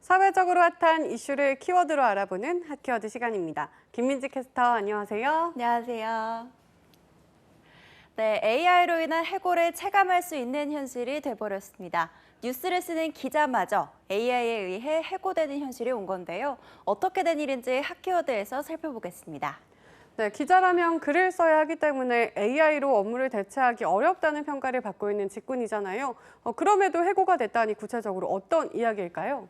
사회적으로 핫한 이슈를 키워드로 알아보는 핫키워드 시간입니다. 김민지 캐스터 안녕하세요. 안녕하세요. 네, AI로 인한 해고를 체감할 수 있는 현실이 돼버렸습니다. 뉴스를 쓰는 기자마저 AI에 의해 해고되는 현실이 온 건데요. 어떻게 된 일인지 핫키워드에서 살펴보겠습니다. 네, 기자라면 글을 써야 하기 때문에 AI로 업무를 대체하기 어렵다는 평가를 받고 있는 직군이잖아요. 그럼에도 해고가 됐다니 구체적으로 어떤 이야기일까요?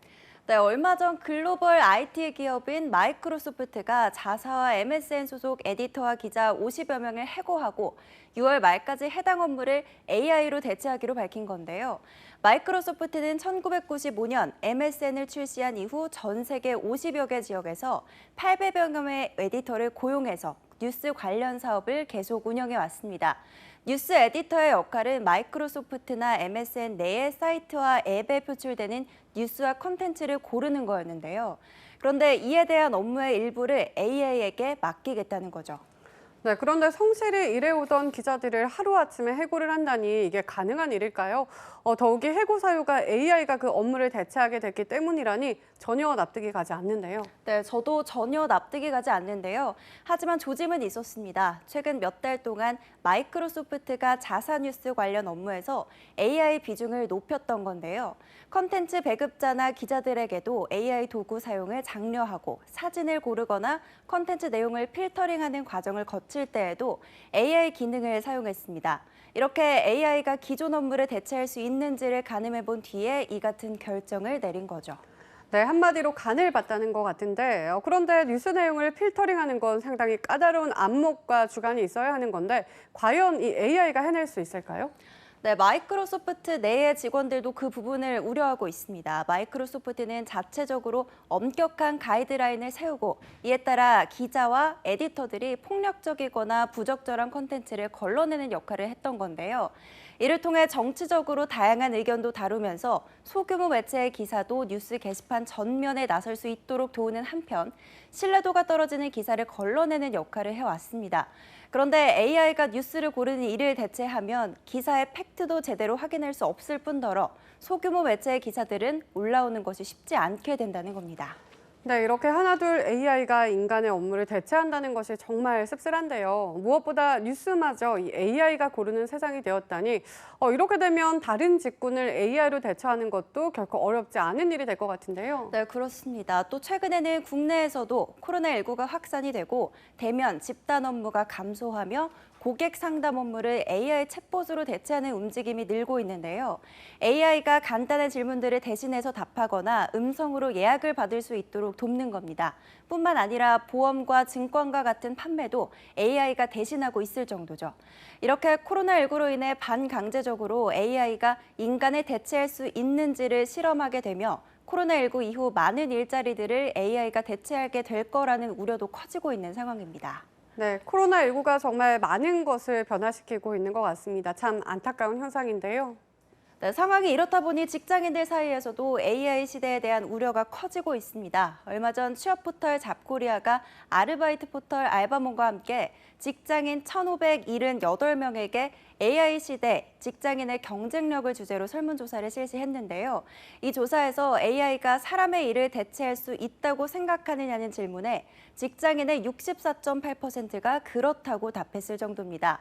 네, 얼마 전 글로벌 IT 기업인 마이크로소프트가 자사와 MSN 소속 에디터와 기자 50여 명을 해고하고 6월 말까지 해당 업무를 AI로 대체하기로 밝힌 건데요. 마이크로소프트는 1995년 MSN을 출시한 이후 전 세계 50여 개 지역에서 800여 명의 에디터를 고용해서 뉴스 관련 사업을 계속 운영해 왔습니다. 뉴스 에디터의 역할은 마이크로소프트나 MSN 내의 사이트와 앱에 표출되는 뉴스와 콘텐츠를 고르는 거였는데요. 그런데 이에 대한 업무의 일부를 AI에게 맡기겠다는 거죠. 네, 그런데 성실히 일해오던 기자들을 하루아침에 해고를 한다니 이게 가능한 일일까요? 더욱이 해고 사유가 AI가 그 업무를 대체하게 됐기 때문이라니 전혀 납득이 가지 않는데요. 네, 저도 전혀 납득이 가지 않는데요. 하지만 조짐은 있었습니다. 최근 몇 달 동안 마이크로소프트가 자사뉴스 관련 업무에서 AI 비중을 높였던 건데요. 컨텐츠 배급자나 기자들에게도 AI 도구 사용을 장려하고 사진을 고르거나 컨텐츠 내용을 필터링하는 과정을 거칠 때에도 AI 기능을 사용했습니다. 이렇게 AI가 기존 업무를 대체할 수 있는지를 가늠해 본 뒤에 이 같은 결정을 내린 거죠. 네, 한마디로 간을 봤다는 것 같은데 그런데 뉴스 내용을 필터링하는 건 상당히 까다로운 안목과 주관이 있어야 하는 건데 과연 이 AI가 해낼 수 있을까요? 네, 마이크로소프트 내의 직원들도 그 부분을 우려하고 있습니다. 마이크로소프트는 자체적으로 엄격한 가이드라인을 세우고 이에 따라 기자와 에디터들이 폭력적이거나 부적절한 콘텐츠를 걸러내는 역할을 했던 건데요. 이를 통해 정치적으로 다양한 의견도 다루면서 소규모 매체의 기사도 뉴스 게시판 전면에 나설 수 있도록 도우는 한편 신뢰도가 떨어지는 기사를 걸러내는 역할을 해왔습니다. 그런데 AI가 뉴스를 고르는 일을 대체하면 기사의 팩트도 제대로 확인할 수 없을 뿐더러 소규모 매체의 기사들은 올라오는 것이 쉽지 않게 된다는 겁니다. 네, 이렇게 하나둘 AI가 인간의 업무를 대체한다는 것이 정말 씁쓸한데요. 무엇보다 뉴스마저 이 AI가 고르는 세상이 되었다니 이렇게 되면 다른 직군을 AI로 대처하는 것도 결코 어렵지 않은 일이 될 것 같은데요. 네, 그렇습니다. 또 최근에는 국내에서도 코로나19가 확산이 되고 대면 집단 업무가 감소하며 고객 상담 업무를 AI 챗봇으로 대체하는 움직임이 늘고 있는데요. AI가 간단한 질문들을 대신해서 답하거나 음성으로 예약을 받을 수 있도록 돕는 겁니다. 뿐만 아니라 보험과 증권과 같은 판매도 AI가 대신하고 있을 정도죠. 이렇게 코로나19로 인해 반강제적으로 AI가 인간을 대체할 수 있는지를 실험하게 되며 코로나19 이후 많은 일자리들을 AI가 대체하게 될 거라는 우려도 커지고 있는 상황입니다. 네, 코로나19가 정말 많은 것을 변화시키고 있는 것 같습니다. 참 안타까운 현상인데요. 네, 상황이 이렇다 보니 직장인들 사이에서도 AI 시대에 대한 우려가 커지고 있습니다. 얼마 전 취업 포털 잡코리아가 아르바이트 포털 알바몬과 함께 직장인 1,578명에게 AI 시대 직장인의 경쟁력을 주제로 설문조사를 실시했는데요. 이 조사에서 AI가 사람의 일을 대체할 수 있다고 생각하느냐는 질문에 직장인의 64.8%가 그렇다고 답했을 정도입니다.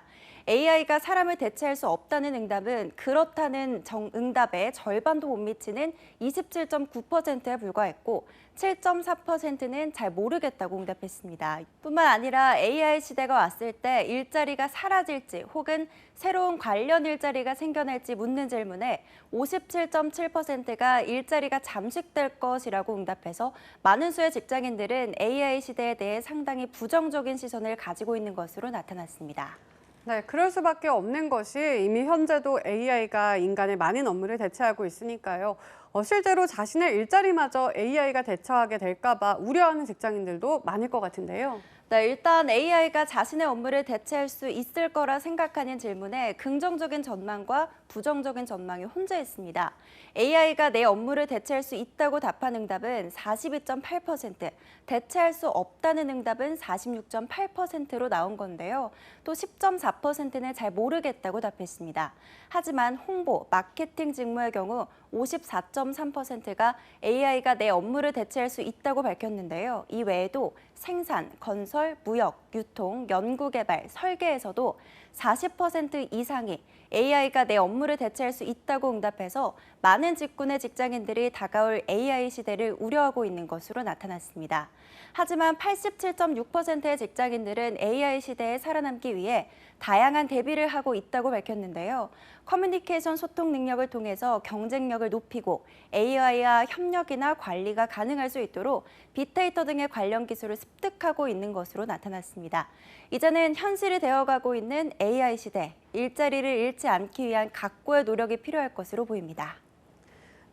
AI가 사람을 대체할 수 없다는 응답은 그렇다는 응답의 절반도 못 미치는 27.9%에 불과했고 7.4%는 잘 모르겠다고 응답했습니다. 뿐만 아니라 AI 시대가 왔을 때 일자리가 사라질지 혹은 새로운 관련 일자리가 생겨날지 묻는 질문에 57.7%가 일자리가 잠식될 것이라고 응답해서 많은 수의 직장인들은 AI 시대에 대해 상당히 부정적인 시선을 가지고 있는 것으로 나타났습니다. 네, 그럴 수밖에 없는 것이 이미 현재도 AI가 인간의 많은 업무를 대체하고 있으니까요. 실제로 자신의 일자리마저 AI가 대처하게 될까 봐 우려하는 직장인들도 많을 것 같은데요. 네, 일단 AI가 자신의 업무를 대체할 수 있을 거라 생각하는 질문에 긍정적인 전망과 부정적인 전망이 혼재했습니다. AI가 내 업무를 대체할 수 있다고 답한 응답은 42.8%, 대체할 수 없다는 응답은 46.8%로 나온 건데요. 또 10.4%는 잘 모르겠다고 답했습니다. 하지만 홍보, 마케팅 직무의 경우 54.3%가 AI가 내 업무를 대체할 수 있다고 밝혔는데요. 이 외에도 생산, 건설, 무역, 유통, 연구개발, 설계에서도 40% 이상이 AI가 내 업무를 대체할 수 있다고 응답해서 많은 직군의 직장인들이 다가올 AI 시대를 우려하고 있는 것으로 나타났습니다. 하지만 87.6%의 직장인들은 AI 시대에 살아남기 위해 다양한 대비를 하고 있다고 밝혔는데요. 커뮤니케이션 소통 능력을 통해서 경쟁력을 높이고 AI와 협력이나 관리가 가능할 수 있도록 빅데이터 등의 관련 기술을 습득하고 있는 것으로 나타났습니다. 이제는 현실이 되어가고 있는 AI 시대, 일자리를 잃지 않기 위한 각고의 노력이 필요할 것으로 보입니다.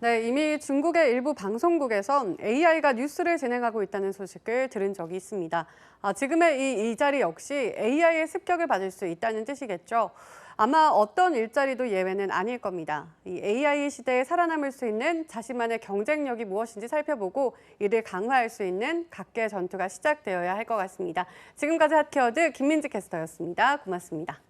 네, 이미 중국의 일부 방송국에선 AI가 뉴스를 진행하고 있다는 소식을 들은 적이 있습니다. 지금의 이 자리 역시 AI의 습격을 받을 수 있다는 뜻이겠죠. 아마 어떤 일자리도 예외는 아닐 겁니다. 이 AI 시대에 살아남을 수 있는 자신만의 경쟁력이 무엇인지 살펴보고 이를 강화할 수 있는 각계의 전투가 시작되어야 할 것 같습니다. 지금까지 핫케어드 김민지 캐스터였습니다. 고맙습니다.